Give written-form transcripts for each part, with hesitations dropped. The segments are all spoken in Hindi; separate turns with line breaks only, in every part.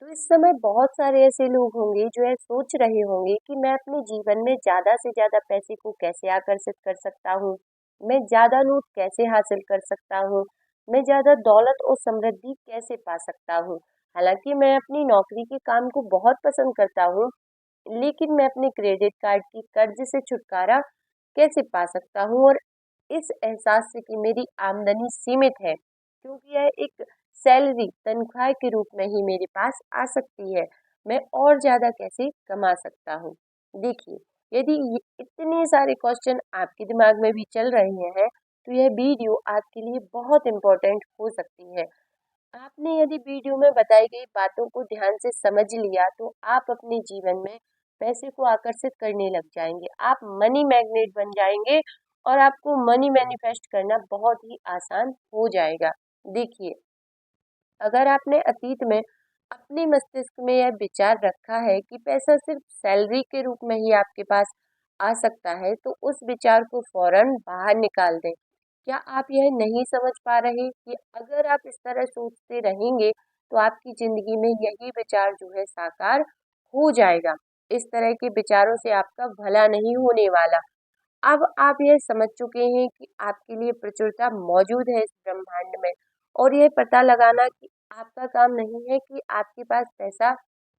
तो इस समय बहुत सारे ऐसे लोग होंगे जो है सोच रहे होंगे कि मैं अपने जीवन में ज़्यादा से ज़्यादा पैसे को कैसे आकर्षित कर सकता हूँ, मैं ज़्यादा नोट कैसे हासिल कर सकता हूँ, मैं ज़्यादा दौलत और समृद्धि कैसे पा सकता हूँ। हालांकि मैं अपनी नौकरी के काम को बहुत पसंद करता हूँ, लेकिन मैं अपने क्रेडिट कार्ड की कर्ज से छुटकारा कैसे पा सकता हूँ। और इस एहसास से कि मेरी आमदनी सीमित है, क्योंकि यह एक सैलरी तनख्वाह के रूप में ही मेरे पास आ सकती है, मैं और ज़्यादा कैसे कमा सकता हूँ। देखिए, यदि इतने सारे क्वेश्चन आपके दिमाग में भी चल रहे हैं, तो यह वीडियो आपके लिए बहुत इम्पोर्टेंट हो सकती है। आपने यदि वीडियो में बताई गई बातों को ध्यान से समझ लिया, तो आप अपने जीवन में पैसे को आकर्षित करने लग जाएंगे, आप मनी मैग्नेट बन जाएंगे और आपको मनी मैनिफेस्ट करना बहुत ही आसान हो जाएगा। देखिए, अगर आपने अतीत में अपने मस्तिष्क में यह विचार रखा है कि पैसा सिर्फ सैलरी के रूप में ही आपके पास आ सकता है, तो उस विचार को फौरन बाहर निकाल दें। क्या आप यह नहीं समझ पा रहे कि अगर आप इस तरह सोचते रहेंगे, तो आपकी जिंदगी में यही विचार जो है साकार हो जाएगा। इस तरह के विचारों से आपका भला नहीं होने वाला। अब आप यह समझ चुके हैं कि आपके लिए प्रचुरता मौजूद है इस ब्रह्मांड में, और यह पता लगाना कि आपका काम नहीं है कि आपके पास पैसा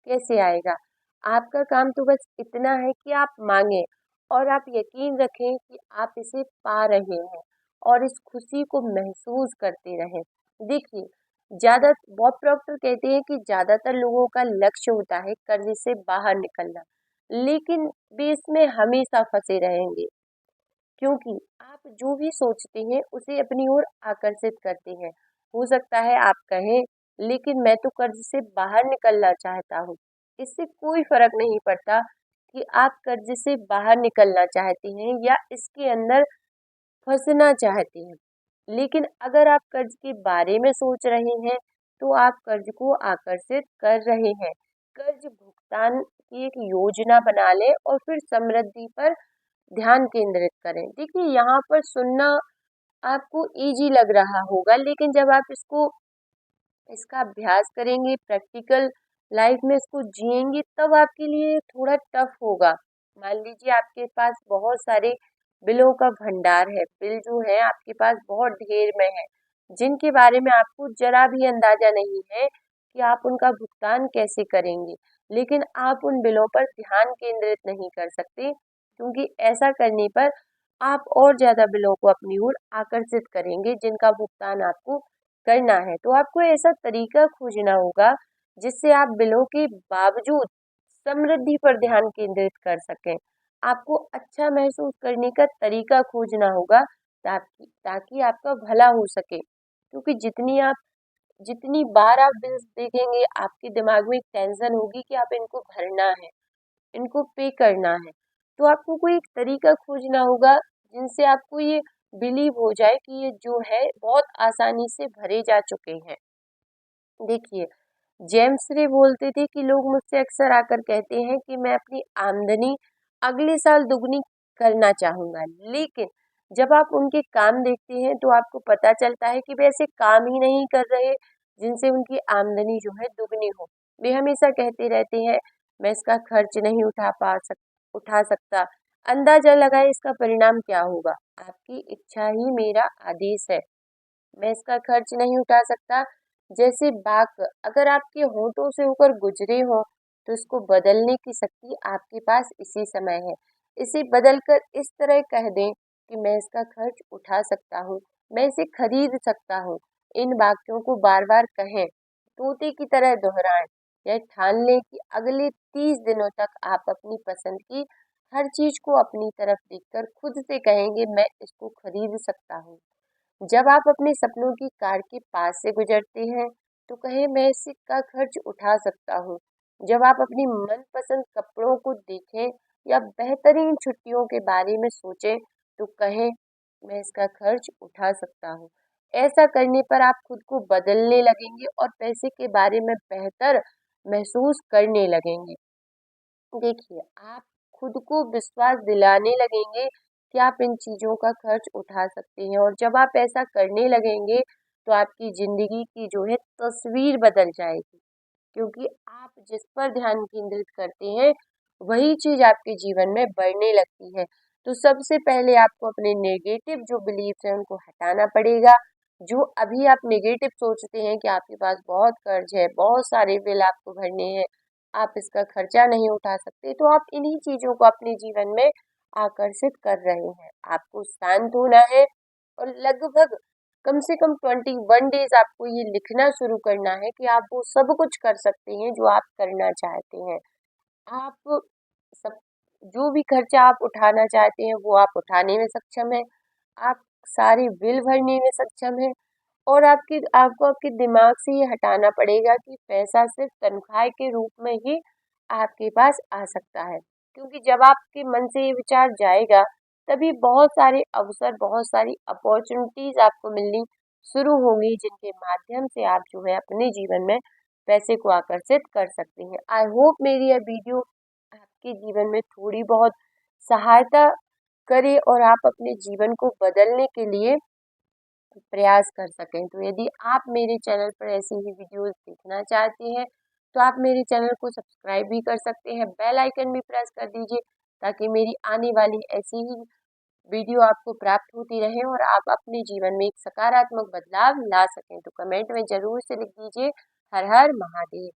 कैसे आएगा। आपका काम तो बस इतना है कि आप मांगे और आप यकीन रखें कि आप इसे पा रहे हैं, और इस खुशी को महसूस करते रहें। देखिए, ज्यादा बॉब प्रॉक्टर कहते हैं कि ज्यादातर लोगों का लक्ष्य होता है कर्ज से बाहर निकलना, लेकिन वे इसमें हमेशा फंसे रहेंगे, क्योंकि आप जो भी सोचते हैं उसे अपनी ओर आकर्षित करते हैं। हो सकता है आप कहें, लेकिन मैं तो कर्ज से बाहर निकलना चाहता हूँ। इससे कोई फर्क नहीं पड़ता कि आप कर्ज से बाहर निकलना चाहते हैं या इसके अंदर फंसना चाहते हैं। लेकिन अगर आप कर्ज के बारे में सोच रहे हैं, तो आप कर्ज को आकर्षित कर रहे हैं। कर्ज भुगतान की एक योजना बना लें और फिर समृद्धि पर ध्यान केंद्रित करें। देखिए, यहाँ पर सुनना आपको इजी लग रहा होगा, लेकिन जब आप इसका अभ्यास करेंगे, प्रैक्टिकल लाइफ में इसको जिएंगे, तब आपके लिए थोड़ा टफ होगा। मान लीजिए आपके पास बहुत सारे बिलों का भंडार है, बिल जो है आपके पास बहुत ढेर में है, जिनके बारे में आपको जरा भी अंदाजा नहीं है कि आप उनका भुगतान कैसे करेंगे। लेकिन आप उन बिलों पर ध्यान केंद्रित नहीं कर सकते, क्योंकि ऐसा करने पर आप और ज्यादा बिलों को अपनी ओर आकर्षित करेंगे जिनका भुगतान आपको करना है। तो आपको ऐसा तरीका खोजना होगा जिससे आप बिलों के बावजूद समृद्धि पर ध्यान केंद्रित कर सकें। आपको अच्छा महसूस करने का तरीका खोजना होगा, ताकि ताकि आपका भला हो सके। क्योंकि जितनी बार आप बिल्स देखेंगे, आपके दिमाग में एक टेंशन होगी कि आप इनको भरना है, इनको पे करना है। तो आपको कोई एक तरीका खोजना होगा जिनसे आपको ये बिलीव हो जाए कि ये जो है बहुत आसानी से भरे जा चुके हैं। देखिए, जेम्स रे बोलते थे कि लोग मुझसे अक्सर आकर कहते हैं कि मैं अपनी आमदनी अगले साल दुगनी करना चाहूंगा, लेकिन जब आप उनके काम देखते हैं तो आपको पता चलता है कि वे ऐसे काम ही नहीं कर रहे जिनसे उनकी आमदनी जो है दुगनी हो। वे हमेशा कहते रहते हैं, मैं इसका खर्च नहीं उठा सकता। अंदाजा लगाए इसका परिणाम क्या होगा। आपकी इच्छा ही मेरा आदेश है। मैं इसका खर्च नहीं उठा सकता। जैसे बाक अगर आपके होठों से होकर गुजरे हो, तो इसको बदलने की शक्ति आपके पास इसी समय है। इसे बदलकर इस तरह कह दें कि मैं इसका खर्च उठा सकता हूँ, मैं इसे खरीद सकता हूँ। इन वाक्यों को बार बार कहें, तोते की तरह दोहराएं। यह ठान लें कि अगले 30 दिनों तक आप अपनी पसंद की हर चीज को अपनी तरफ देखकर खुद से कहेंगे, मैं इसको खरीद सकता हूँ। जब आप अपने सपनों की कार के पास से गुजरते हैं, तो कहें, मैं इसका खर्च उठा सकता हूँ। जब आप अपनी मनपसंद कपड़ों को देखें या बेहतरीन छुट्टियों के बारे में सोचें, तो कहें, मैं इसका खर्च उठा सकता हूँ। ऐसा करने पर आप खुद को बदलने लगेंगे और पैसे के बारे में बेहतर महसूस करने लगेंगे। देखिए, आप खुद को विश्वास दिलाने लगेंगे कि आप इन चीज़ों का खर्च उठा सकते हैं, और जब आप ऐसा करने लगेंगे, तो आपकी ज़िंदगी की जो है तस्वीर बदल जाएगी। क्योंकि आप जिस पर ध्यान केंद्रित करते हैं वही चीज आपके जीवन में बढ़ने लगती है। तो सबसे पहले आपको अपने नेगेटिव जो बिलीफ्स हैं उनको हटाना पड़ेगा। जो अभी आप नेगेटिव सोचते हैं कि आपके पास बहुत कर्ज है, बहुत सारे बिल आपको भरने हैं, आप इसका खर्चा नहीं उठा सकते, तो आप इन्हीं चीजों को अपने जीवन में आकर्षित कर रहे हैं। आपको शांत होना है और लगभग कम से कम 21 डेज आपको ये लिखना शुरू करना है कि आप वो सब कुछ कर सकते हैं जो आप करना चाहते हैं। आप सब जो भी खर्चा आप उठाना चाहते हैं वो आप उठाने में सक्षम हैं। आप सारे बिल भरने में सक्षम हैं। और आपको आपके दिमाग से ये हटाना पड़ेगा कि पैसा सिर्फ तनख्वाह के रूप में ही आपके पास आ सकता है। क्योंकि जब आपके मन से ये विचार जाएगा तभी बहुत सारे अवसर, बहुत सारी अपॉर्चुनिटीज आपको मिलनी शुरू होंगी जिनके माध्यम से आप जो है अपने जीवन में पैसे को आकर्षित कर सकते हैं। आई होप मेरी यह वीडियो आपके जीवन में थोड़ी बहुत सहायता करे और आप अपने जीवन को बदलने के लिए प्रयास कर सकें। तो यदि आप मेरे चैनल पर ऐसी ही वीडियोस देखना चाहते हैं तो आप मेरे चैनल को सब्सक्राइब भी कर सकते हैं, बेल आइकन भी प्रेस कर दीजिए ताकि मेरी आने वाली ऐसी ही वीडियो आपको प्राप्त होती रहे और आप अपने जीवन में एक सकारात्मक बदलाव ला सकें। तो कमेंट में जरूर से लिख दीजिए हर हर महादेव।